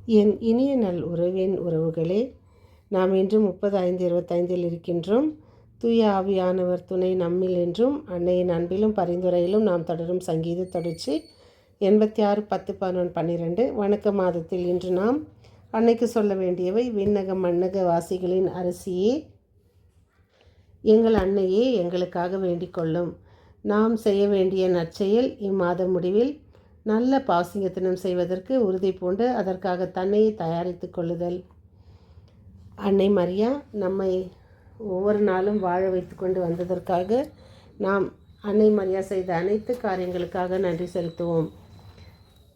என் இனிய நல் உறவின் உறவுகளே, நாம் இன்று 30:5:25 இருக்கின்றோம். தூய ஆவியானவர் துணை நம்மில் என்றும் அன்னையின் அன்பிலும் பரிந்துரையிலும் நாம் தொடரும் சங்கீத தொடர்ச்சி 86:10-11-12. வணக்க மாதத்தில் இன்று நாம் அன்னைக்கு சொல்ல வேண்டியவை: விண்ணக மண்ணக வாசிகளின் அரசியே, எங்கள் அன்னையே, எங்களுக்காக வேண்டிக் கொள்ளும். நாம் செய்ய வேண்டிய நற்செயல்: இம்மாத முடிவில் நல்ல பாசிங்கத்தனம் செய்வதற்கு உறுதி பூண்டு அதற்காக தன்னையை தயாரித்து கொள்ளுதல். அன்னை மரியா நம்மை ஒவ்வொரு நாளும் வாழ வைத்து கொண்டு வந்ததற்காக நாம் அன்னை மரியா செய்த அனைத்து காரியங்களுக்காக நன்றி செலுத்துவோம்.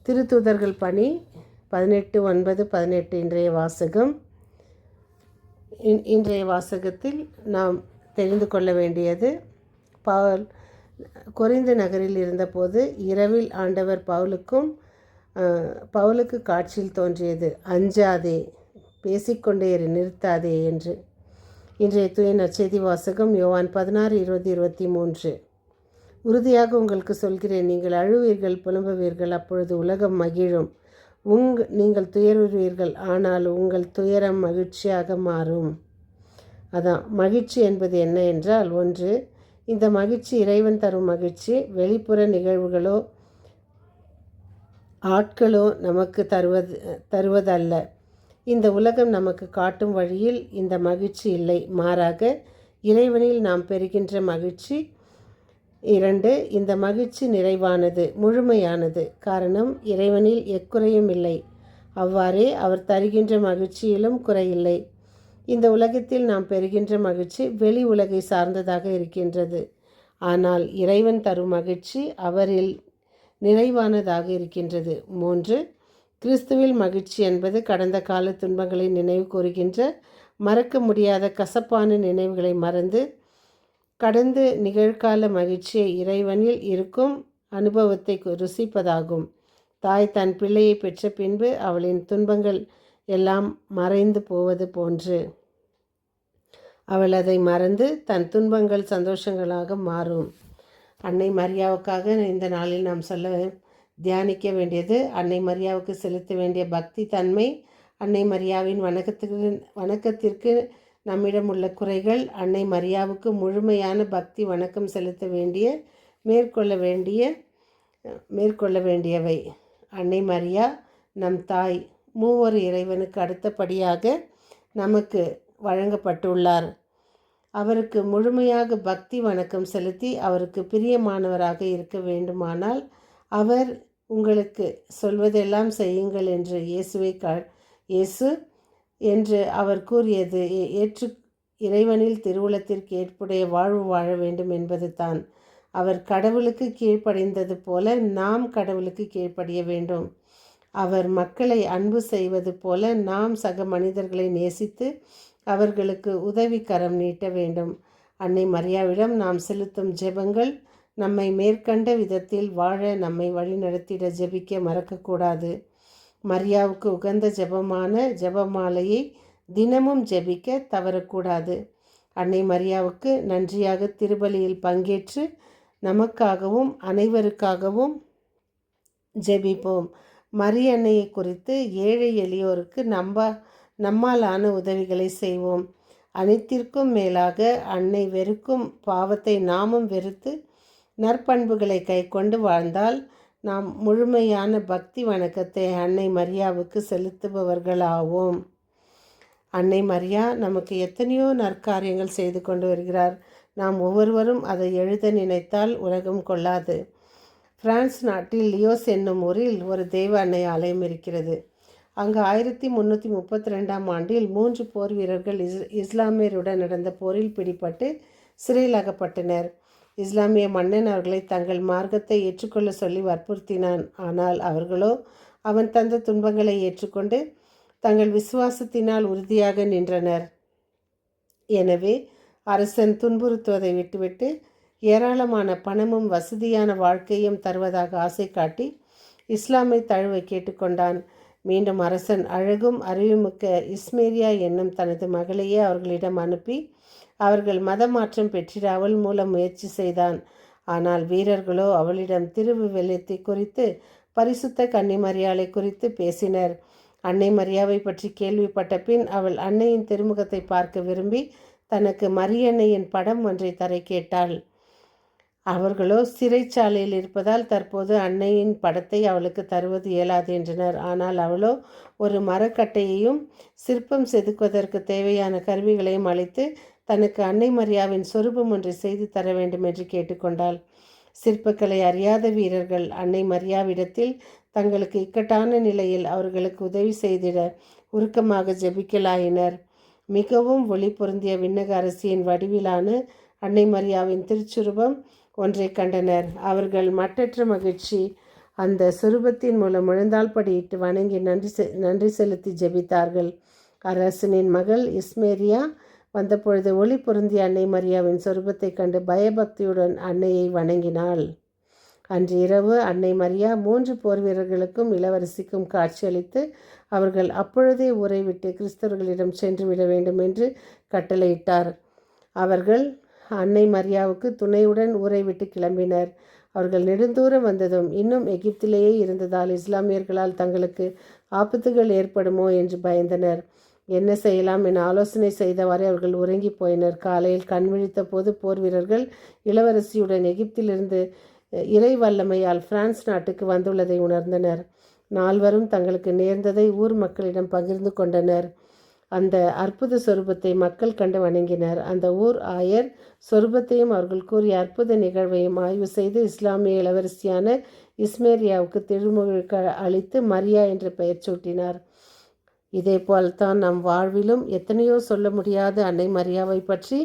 திருத்தூதர்கள் பணி 18:9-18 இன்றைய வாசகம். இன்றைய வாசகத்தில் நாம் தெரிந்து கொள்ள வேண்டியது: கொரிந்து நகரில் இருந்தபோது இரவில் ஆண்டவர் பவுலுக்கு காட்சியில் தோன்றியது. அஞ்சாதே, பேசிக்கொண்டே நிறுத்தாதே என்று. இன்றைய தூய நற்செய்தி வாசகம் யோவான் 16:20-23. உறுதியாக உங்களுக்கு சொல்கிறேன், நீங்கள் அழுவீர்கள், புலம்புவீர்கள், அப்பொழுது உலகம் மகிழும். நீங்கள் துயருவீர்கள், ஆனால் உங்கள் துயரம் மகிழ்ச்சியாக மாறும். அதான் மகிழ்ச்சி என்பது என்ன என்றால், ஒன்று, இந்த மகிழ்ச்சி இறைவன் தரும் மகிழ்ச்சி. வெளிப்புற நிகழ்வுகளோ ஆட்களோ நமக்கு தருவதல்ல. இந்த உலகம் நமக்கு காட்டும் வழியில் இந்த மகிழ்ச்சி இல்லை. மாறாக இறைவனில் நாம் பெறுகின்ற மகிழ்ச்சி. 2, இந்த மகிழ்ச்சி நிறைவானது, முழுமையானது. காரணம், இறைவனில் எக்குறையும் இல்லை. அவ்வாறே அவர் தருகின்ற மகிழ்ச்சியிலும் குறையில்லை. இந்த உலகத்தில் நாம் பெறுகின்ற மகிழ்ச்சி வெளி உலகை சார்ந்ததாக இருக்கின்றது. ஆனால் இறைவன் தரும் மகிழ்ச்சி அவரில் நிறைவானதாக இருக்கின்றது. 3, கிறிஸ்துவில் மகிழ்ச்சி என்பது கடந்த கால துன்பங்களை நினைவு கூறுகின்ற மறக்க முடியாத கசப்பான நினைவுகளை மறந்து கடந்து நிகழ்கால மகிழ்ச்சியை இறைவனில் இருக்கும் அனுபவத்தை ருசிப்பதாகும். தாய் தன் பிள்ளையை பெற்ற பின்பு அவளின் துன்பங்கள் எல்லாம் மறைந்து போவது போன்று அவள் அதை மறந்து தன் துன்பங்கள் சந்தோஷங்களாக மாறும். அன்னை மரியாவுக்காக இந்த நாளில் நாம் தியானிக்க வேண்டியது: அன்னை மரியாவுக்கு செலுத்த வேண்டிய பக்தி தன்மை, அன்னை மரியாவின் வணக்கத்திற்கு நம்மிடம் உள்ள குறைகள், அன்னை மரியாவுக்கு முழுமையான பக்தி வணக்கம் செலுத்த மேற்கொள்ள வேண்டியவை. அன்னை மரியா நம் தாய். மூவொரு இறைவனுக்கு அடுத்தபடியாக நமக்கு வழங்கப்பட்டுள்ளார். அவருக்கு முழுமையாக பக்தி வணக்கம் செலுத்தி அவருக்கு பிரியமானவராக இருக்க வேண்டுமானால் அவர் உங்களுக்கு சொல்வதெல்லாம் செய்யுங்கள் என்று இயேசு என்று அவர் கூறியது இறைவனில் திருவுளத்திற்கு ஏற்புடைய வாழ்வு வாழ வேண்டும் என்பது தான். அவர் கடவுளுக்கு கீழ்ப்படிந்தது போல நாம் கடவுளுக்கு கீழ்ப்படிய வேண்டும். அவர் மக்களை அன்பு செய்வது போல நாம் சக மனிதர்களை நேசித்து அவர்களுக்கு உதவி கரம் நீட்ட வேண்டும். அன்னை மரியாவிடம் நாம் செலுத்தும் ஜெபங்கள் நம்மை மேற்கண்ட விதத்தில் வாழ நம்மை வழிநடத்திட ஜெபிக்க மறக்கக்கூடாது. மரியாவுக்கு உகந்த ஜெபமான ஜெபமாலையை தினமும் ஜெபிக்க தவறக்கூடாது. அன்னை மரியாவுக்கு நன்றியாக திருப்பலியில் பங்கேற்று நமக்காகவும் அனைவருக்காகவும் ஜெபிப்போம். மரியன்னையை குறித்து ஏழை எளியோருக்கு நம்மாலான உதவிகளை செய்வோம். அனைத்திற்கும் மேலாக அன்னை வெறுக்கும் பாவத்தை நாமும் வெறுத்து நற்பண்புகளை கை கொண்டு வாழ்ந்தால் நாம் முழுமையான பக்தி வணக்கத்தை அன்னை மரியாவுக்கு செலுத்துபவர்களாவோம். அன்னை மரியா நமக்கு எத்தனையோ நற்காரியங்கள் செய்து கொண்டு வருகிறார். நாம் ஒவ்வொருவரும் அதை எழுத நினைத்தால் உலகம் கொள்ளாது. பிரான்ஸ் நாட்டில் லியோஸ் என்னும் ஊரில் ஒரு தெய்வ அன்னை ஆலயம் இருக்கிறது. அங்கு 1332ஆம் ஆண்டில் 3 போர் வீரர்கள் இஸ்லாமியருடன் நடந்த போரில் பிடிபட்டு சிறையில் அகப்பட்டனர். இஸ்லாமிய மன்னன் அவர்களை தங்கள் மார்க்கத்தை ஏற்றுக்கொள்ள சொல்லி வற்புறுத்தினான். ஆனால் அவர்களோ அவன் தந்த துன்பங்களை ஏற்றுக்கொண்டு தங்கள் விசுவாசத்தினால் உறுதியாக நின்றனர். எனவே அரசன் துன்புறுத்துவதை விட்டுவிட்டு ஏராளமான பணமும் வசதியான வாழ்க்கையும் தருவதாக ஆசை காட்டி இஸ்லாமை தழுவ கேட்டுக்கொண்டான். மீண்டும் அரசன் அழகும் அறிவுமிக்க இஸ்மேரியா என்னும் தனது மகளையே அவர்களிடம் அனுப்பி அவர்கள் மத மாற்றம் பெற்றிடாமல் மூலம் முயற்சி செய்தான். ஆனால் வீரர்களோ அவளிடம் திருவிவிலியத்தை குறித்து பரிசுத்த கன்னிமரியாளை குறித்து பேசினர். அன்னை மரியாவை பற்றி கேள்விப்பட்ட பின் அவள் அன்னையின் திருமுகத்தை பார்க்க விரும்பி தனக்கு மரியன்னையின் படம் ஒன்றை தர கேட்டாள். அவர்களோ சிறைச்சாலையில் இருப்பதால் தற்போது அன்னையின் படத்தை அவளுக்கு தருவது இயலாது என்றனர். ஆனால் அவளோ ஒரு மரக்கட்டையையும் சிற்பம் செதுக்குவதற்கு தேவையான கருவிகளையும் அளித்து தனக்கு அன்னை மரியாவின் சொரூபம் ஒன்றை செய்து தர வேண்டும் என்று கேட்டுக்கொண்டாள். சிற்பக்கலை அறியாத வீரர்கள் அன்னை மரியாவிடத்தில் தங்களுக்கு இக்கட்டான நிலையில் அவர்களுக்கு உதவி செய்திட உருக்கமாக ஜெபிக்கலாயினர். மிகவும் ஒளி பொருந்திய விண்ணக அரசியின் வடிவிலான அன்னை மரியாவின் திருச்சுரூபம் ஒன்றை கண்டனர். அவர்கள் மட்டற்ற மகிழ்ச்சி அந்த சுரூபத்தின் மூலம் முழந்தாள் படியிட்டு வணங்கி நன்றி செலுத்தி ஜெபித்தார்கள். அரசனின் மகள் இஸ்மேரியா வந்தபொழுது ஒளி பொருந்திய அன்னை மரியாவின் சொரூபத்தை கண்டு பயபக்தியுடன் அன்னையை வணங்கினாள். அன்று இரவு அன்னை மரியா 3 போர் வீரர்களுக்கும் இளவரசிக்கும் காட்சியளித்து அவர்கள் அப்பொழுதே ஊரை விட்டு கிறிஸ்தவர்களிடம் சென்று விட வேண்டும் என்று கட்டளையிட்டார். அவர்கள் அன்னை மரியாவுக்கு துணையுடன் ஊரை விட்டு கிளம்பினர். அவர்கள் நெடுந்தூரம் வந்ததும் இன்னும் எகிப்திலேயே இருந்ததால் இஸ்லாமியர்களால் தங்களுக்கு ஆபத்துகள் ஏற்படுமோ என்று பயந்தனர். என்ன செய்யலாம் என ஆலோசனை செய்தவாறே அவர்கள் உறங்கி போயினர். காலையில் கண் விழித்த போது போர் வீரர்கள் இளவரசியுடன் எகிப்திலிருந்து இறை வல்லமையால் பிரான்ஸ் நாட்டுக்கு வந்துள்ளதை உணர்ந்தனர். நால்வரும் தங்களுக்கு நேர்ந்ததை ஊர் மக்களிடம் பகிர்ந்து கொண்டனர். அந்த அற்புத சொரூபத்தை மக்கள் கண்டு வணங்கினர். அந்த ஊர் ஆயர் சொரூபத்தையும் அவர்கள் கூறிய அற்புத நிகழ்வையும் ஆய்வு செய்து இஸ்லாமிய இளவரசியான இஸ்மேரியாவுக்கு திருமுழுக்கு அளித்து மரியா என்ற பெயர் சூட்டினார். இதேபோல் தான் நம் வாழ்விலும் எத்தனையோ சொல்ல முடியாத அன்னை மரியாவை பற்றி